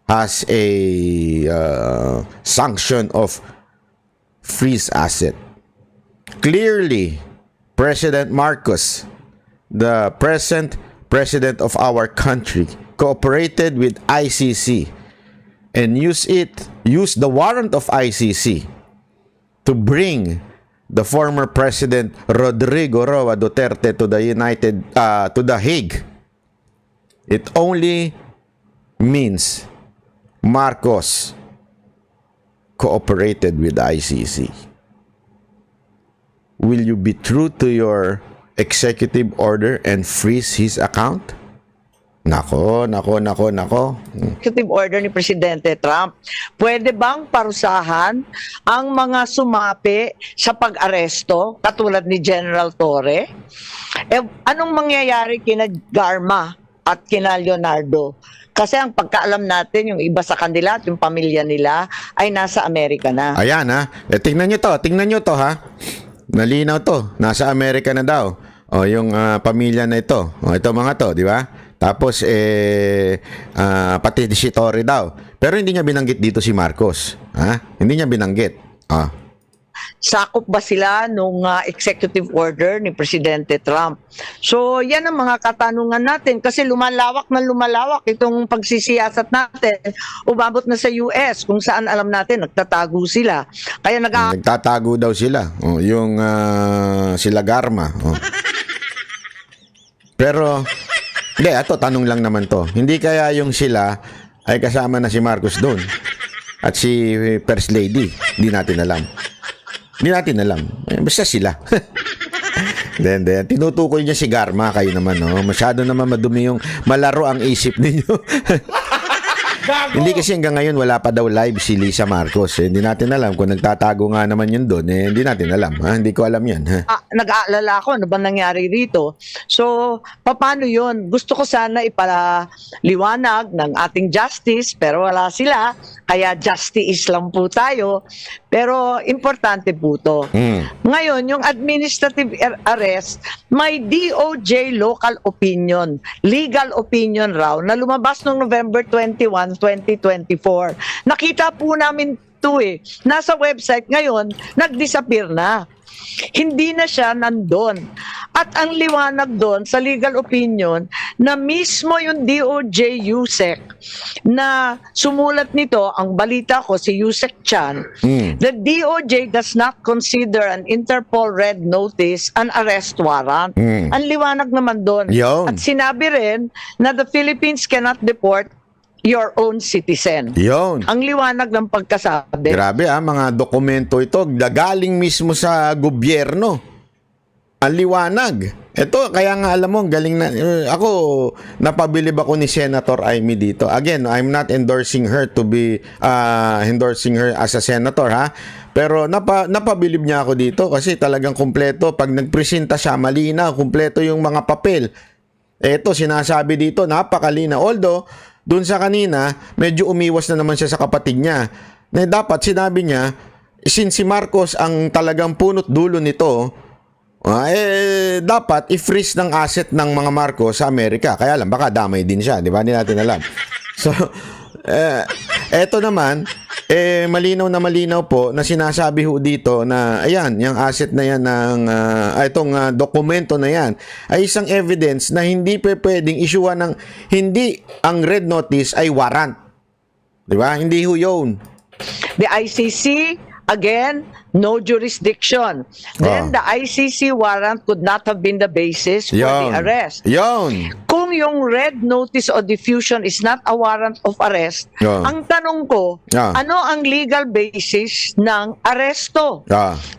has a sanction of freeze asset. Clearly, President Marcos, the present president of our country, cooperated with ICC and used the warrant of ICC to bring the former President Rodrigo Roa Duterte to the Hague. It only means Marcos cooperated with ICC. Will you be true to your executive order and freeze his account? Nako. executive order ni Presidente Trump. Pwede bang parusahan ang mga sumapi sa pag-aresto katulad ni General Torre? Anong mangyayari kina Garma at kina Leonardo? Kasi ang pagkaalam natin, yung iba sa kanila at yung pamilya nila ay nasa Amerika na. Ayan ha. Tingnan nyo to ha. Nalinaw to. Nasa Amerika na daw. O yung pamilya na ito. O ito mga to, di ba? Tapos pati si Torre daw. Pero hindi niya binanggit dito si Marcos. Ha? Hindi niya binanggit. sakop ba sila nung executive order ni Presidente Trump? So yan ang mga katanungan natin kasi lumalawak na lumalawak itong pagsisiyasat natin. Umabot na sa US kung saan alam natin nagtatago sila. Kaya Nagtatago daw sila. Yung sila Garma. Pero, hindi, ito, tanong lang naman to. Hindi kaya yung sila ay kasama na si Marcos doon at si First Lady? Hindi natin alam. Hindi natin alam. Basta sila. Then, tinutukoy niya si Garma. Kayo naman, no? Masyado naman madumi yung malaro ang isip ninyo. Hindi kasi hanggang ngayon wala pa daw live si Lisa Marcos. Hindi natin alam kung nagtatago nga naman yun doon. Hindi natin alam. Hindi ko alam yan. nag-aalala ako ano ba nangyari rito. So, paano yun? Gusto ko sana ipaliwanag ng ating justice pero wala sila. Kaya justice lang po tayo. Pero importante po to. Ngayon, yung administrative arrest, may DOJ local opinion, legal opinion raw, na lumabas noong November 21, 2024. Nakita po namin ito nasa website ngayon, nag-disappear na. Hindi na siya nandun. At ang liwanag doon sa legal opinion na mismo yung DOJ USEC na sumulat nito, ang balita ko si USEC Chan, the DOJ does not consider an Interpol red notice an arrest warrant. Ang liwanag naman doon. At sinabi rin na the Philippines cannot deport your own citizen. Yun. Ang liwanag ng pagkasabi. Grabe mga dokumento ito, galing mismo sa gobyerno. Ang liwanag. Ito, kaya nga alam mo, galing na, ako, napabilib ako ni Senator Amy dito. Again, I'm not endorsing her to be, endorsing her as a senator, ha? Pero napabilib niya ako dito kasi talagang kumpleto. Pag nagpresenta siya, malinaw, kumpleto yung mga papel. Ito, sinasabi dito, napakalina. Although, doon sa kanina, medyo umiwas na naman siya sa kapatid niya. Na dapat sinabi niya, since si Marcos ang talagang punot dulo nito, dapat i-freeze ng asset ng mga Marcos sa Amerika. Kaya lang, baka damay din siya. Di ba? Hindi natin alam. So, eto naman, malinaw na malinaw po na sinasabi ho dito na ayan, yung asset na yan ng itong dokumento na yan ay isang evidence na hindi pwedeng isyuhan ng hindi ang red notice ay warrant. Di ba? Hindi ho yun. The ICC, again, no jurisdiction. Then the ICC warrant could not have been the basis for the arrest. Kung yung red notice o diffusion is not a warrant of arrest, ang tanong ko, ano ang legal basis ng aresto?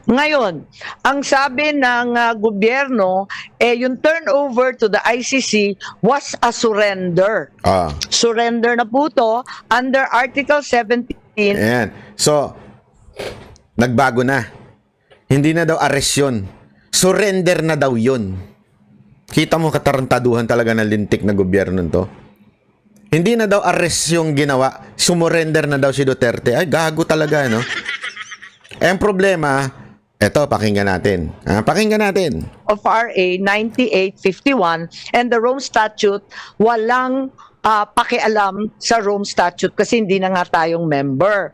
Ngayon, ang sabi ng gobyerno, yung turnover to the ICC was a surrender. Surrender na po to under Article 17. Ayan. So, nagbago na. Hindi na daw arrest yun. Surrender na daw yun. Kita mo katarantaduhan talaga ng lintik na gobyerno to. Hindi na daw arrest yung ginawa. Sumurrender na daw si Duterte. Ay, gago talaga, no? Ang problema, eto, pakinggan natin. Pakinggan natin. Of RA 9851 and the Rome Statute, walang pakialam sa Rome Statute kasi hindi na nga tayong member.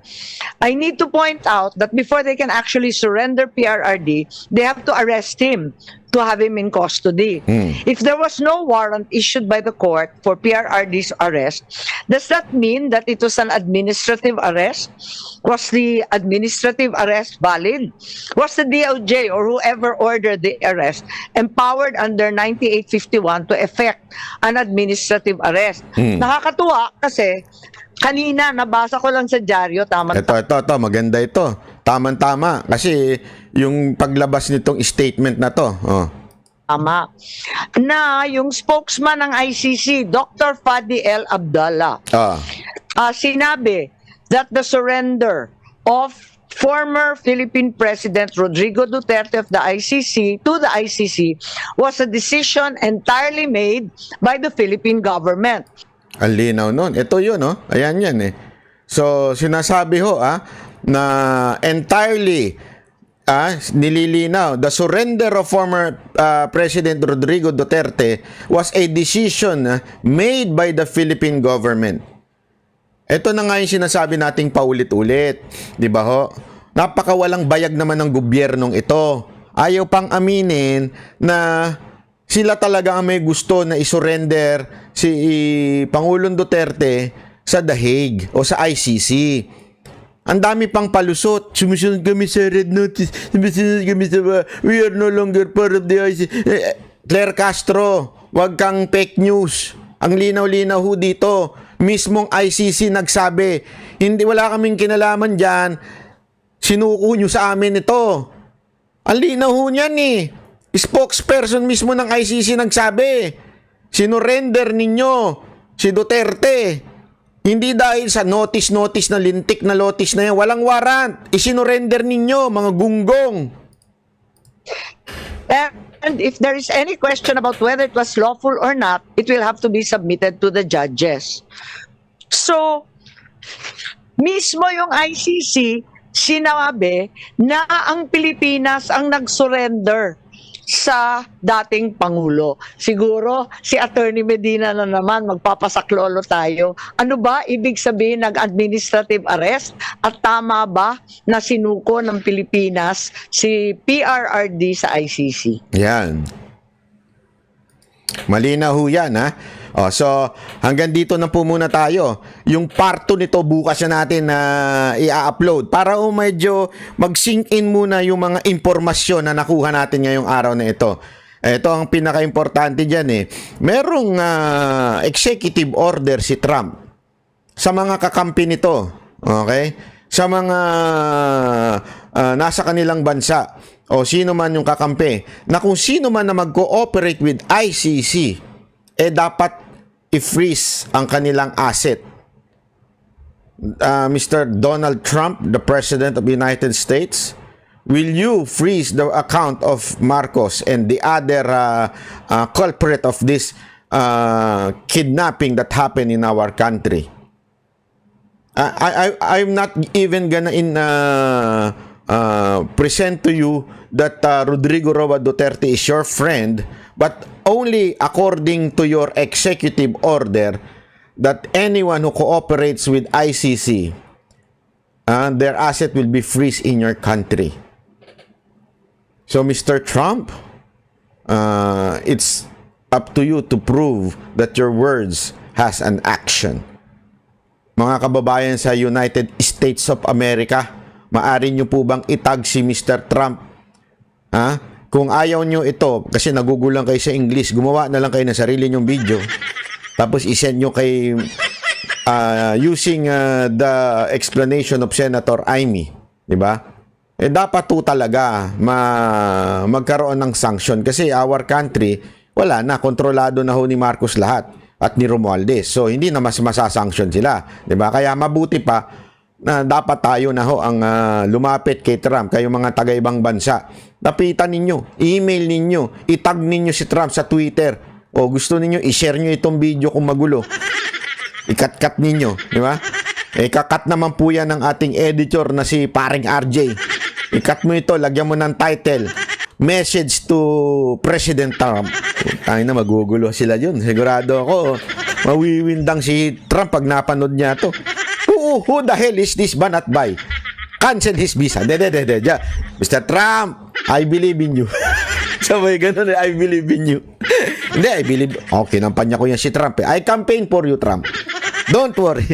I need to point out that before they can actually surrender PRRD, they have to arrest him to have him in custody. If there was no warrant issued by the court for PRRD's arrest, does that mean that it was an administrative arrest? Was the administrative arrest valid? Was the DOJ or whoever ordered the arrest empowered under 9851 to effect an administrative arrest? Nakakatuwa kasi kanina nabasa ko lang sa dyaryo, Ito, maganda ito. Tama-tama. Kasi yung paglabas nitong statement na to. Tama. Na yung spokesman ng ICC, Dr. Fadi El Abdallah, sinabi that the surrender of former Philippine President Rodrigo Duterte of the ICC to the ICC was a decision entirely made by the Philippine government. Ang linaw nun. Ito yun, Ayan yan, So, sinasabi ho, na entirely, nililinaw, the surrender of former President Rodrigo Duterte was a decision made by the Philippine government. Ito na nga yung sinasabi nating paulit-ulit. Di ba ho? napakawalang bayag naman ng gobyernong ito. Ayaw pang aminin na sila talaga ang may gusto na isurrender si Pangulong Duterte sa The Hague o sa ICC. Ang dami pang palusot. Sumusunod kami sa red notice. Sumusunod kami sa we are no longer part of the ICC. Claire Castro, wag kang fake news. Ang linaw-linaw ho dito. Mismong ICC nagsabi, hindi, wala kaming kinalaman dyan. Sinuko nyo sa amin ito. Ang linaw ho niyan eh. Spokesperson mismo ng ICC nagsabi, sinurrender ninyo si Duterte. Hindi dahil sa notice na lintik na notice na yan. Walang warrant. Isinurrender ninyo, mga gunggong. And if there is any question about whether it was lawful or not, it will have to be submitted to the judges. So, mismo yung ICC, sinabi na ang Pilipinas ang nag-surrender sa dating Pangulo. Siguro, si Attorney Medina na naman, magpapasaklolo tayo. Ano ba ibig sabihin ng administrative arrest? At tama ba na sinuko ng Pilipinas si PRRD sa ICC? Yan. Malinaw ho yan, ha? O, so, hanggang dito na po muna tayo. Yung part 2 nito, bukas na natin na i-upload para medyo mag-sink in muna yung mga impormasyon na nakuha natin ngayong araw na ito. Ito ang pinaka-importante dyan eh. Merong executive order si Trump sa mga kakampi nito. Okay? Sa mga nasa kanilang bansa o sino man yung kakampi na kung sino man na mag-cooperate with ICC dapat i-freeze ang kanilang asset. Mr. Donald Trump, the President of the United States, will you freeze the account of Marcos and the other culprit of this kidnapping that happened in our country? I'm not even gonna present to you that Rodrigo Roa Duterte is your friend, but only according to your executive order that anyone who cooperates with ICC, their asset will be freezed in your country. So, Mr. Trump, it's up to you to prove that your words has an action. Mga kababayan sa United States of America, maaari nyo po bang itag si Mr. Trump? Kung ayaw nyo ito, kasi nagugulang kayo sa English, gumawa na lang kayo ng sarili nyong video. Tapos isend nyo kay using the explanation of Senator Amy. Diba? Dapat po talaga magkaroon ng sanction. Kasi our country, wala na, kontrolado na ho ni Marcos lahat at ni Romualdez. So, hindi na mas masasanction sila. Diba? Kaya mabuti pa na dapat tayo na ho ang lumapit kay Trump, kayo mga taga-ibang bansa. Lapitan ninyo, email ninyo, itag ninyo si Trump sa Twitter. O gusto ninyo, i-share nyo itong video kung magulo. Ikat-kat ninyo, di ba? Kakat naman po yan ng ating editor na si paring RJ. Ikat mo ito, lagyan mo ng title, Message to President Trump. Tayo na, magugulo sila yun. Sigurado ako, mawiwindang si Trump pag napanood niya to. Who the hell is this banat by? Cancel his visa. Mr. Trump, I believe in you. Sabay ganun I believe in you. Hindi, I believe. Okay, nampanya ko yan si Trump. I campaign for you, Trump. Don't worry.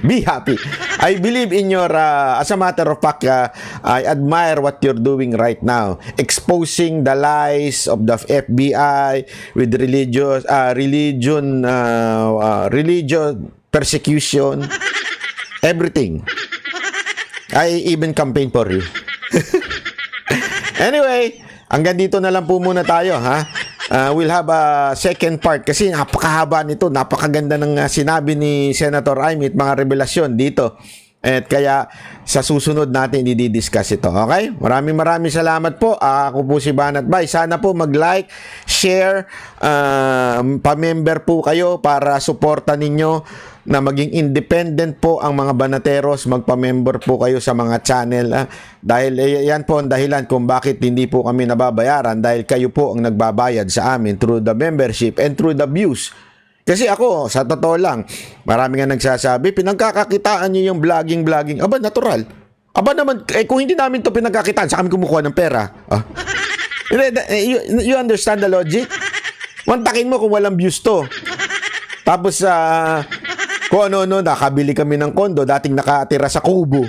Be happy. I believe in your, as a matter of fact, I admire what you're doing right now. Exposing the lies of the FBI with religious persecution, everything. I even campaign for you. Anyway, hanggang dito na lang po muna tayo, ha? We'll have a second part kasi napakahaba nito, napakaganda ng sinabi ni Senator Amy at mga revelasyon dito. At kaya sa susunod natin i-discuss ito. Okay? Maraming salamat po. Ako po si Banat Bay. Sana po mag-like, share, pa-member po kayo para suporta ninyo na maging independent po ang mga banateros. Magpa-member po kayo sa mga channel. Dahil yan po ang dahilan kung bakit hindi po kami nababayaran, dahil kayo po ang nagbabayad sa amin through the membership and through the views. Kasi ako, sa totoo lang, marami nga nagsasabi, pinagkakakitaan nyo yung vlogging. Aba, natural. Aba naman, kung hindi namin to pinagkakitaan, sa kami kumukuha ng pera. You understand the logic? Mantakin mo kung walang views to. Tapos, kung ano-ano, nakabili kami ng kondo, dating nakatira sa Kubo.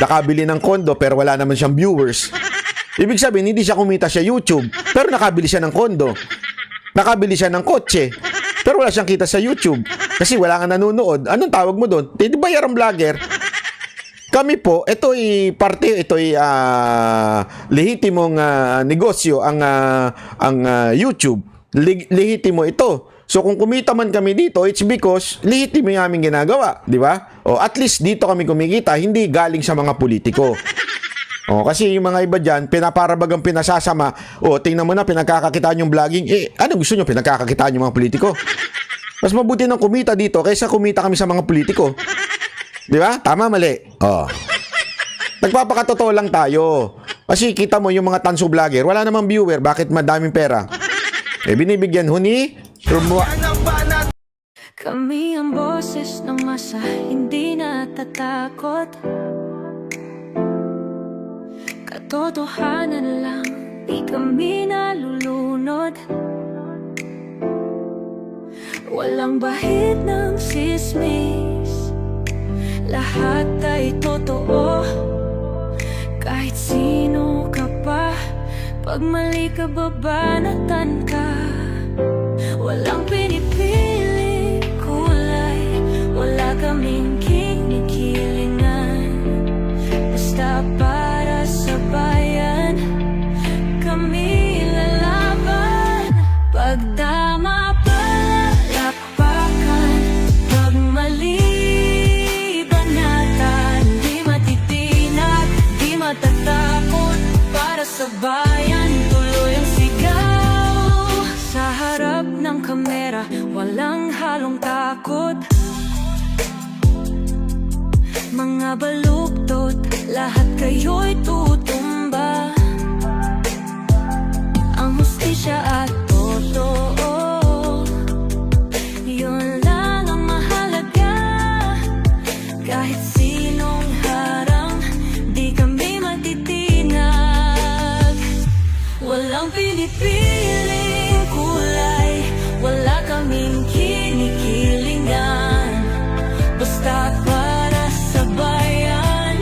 Nakabili ng kondo, pero wala naman siyang viewers. Ibig sabihin, hindi siya kumita sa YouTube, pero nakabili siya ng kondo. Nakabili siya ng kotse, pero wala siyang kita sa YouTube. Kasi wala kang nanonood. Anong tawag mo doon? Di bayar ang vlogger. Kami po, ito'y lehitimong negosyo ang YouTube. Lehitimo ito. So kung kumita man kami dito, it's because lehitimo yung aming ginagawa, di ba? O at least dito kami kumikita, hindi galing sa mga politiko. O kasi yung mga iba dyan, pinaparabagang pinasasama, o tingnan mo na, pinagkakakitaan yung vlogging, ano gusto nyo, pinagkakakitaan yung mga politiko? Mas mabuti ng kumita dito kaysa kumita kami sa mga politiko. Di ba? Tama, mali. Oh. Nagpapakatotoo lang tayo. Kasi kita mo yung mga tanso vlogger, wala namang viewer, bakit madaming pera? Binibigyan huni, Kami ang boses ng masa, hindi natatakot. Katotohanan lang, di kami nalulunod. Walang bahid ng sismis, lahat ay totoo. Kahit sino ka pa, pag mali ka babanatan ka. Walang pinipili kulay, wala kaming kinikilingan. Basta para sa bayan, kami lalaban. Pag tama palakpakan, pag mali banatan. Di matitinag, di matatakot, para sa bayan tuloy ang sigaw. Sa harap ng kamera, walang halong takot. Mga baluktot, lahat kayo'y tutumba. Ang hustisya at totoo, yun lang ang mahalaga. Kahit sinong harang, di kami matitinag. Walang pinipiling kulay, wala kaming kinikilingan. Basta para sa bayan,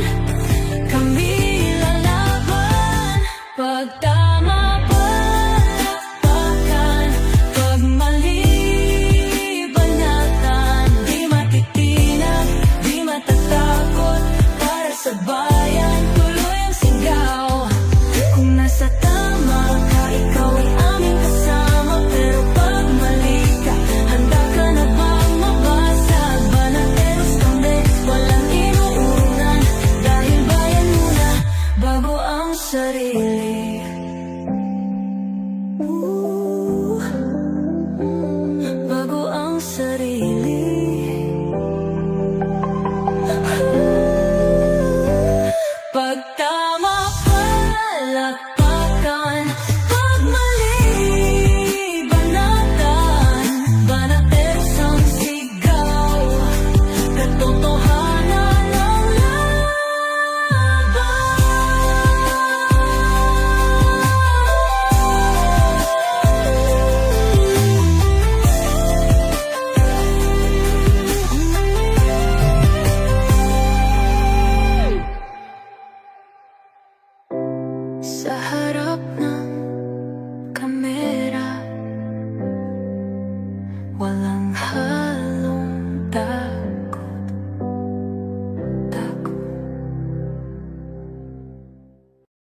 kami lalaban. Pag tama palakpakan, pag mali banatan. Di matitinag, di matatakot, para sa bayan tuloy ang sigaw. Kung nasa tama ka, ikaw ay aming kasama. Pero pag mali ka, handa ka na bang mabasag? Banateros kami, walang inuunan. Dahil bayan muna, bago ang sarili. Bago ang sarili. Pag tama palakpakan, pag mali banatan. Banateros ang sigaw, katotohanan ang sa harap ng kamera, wala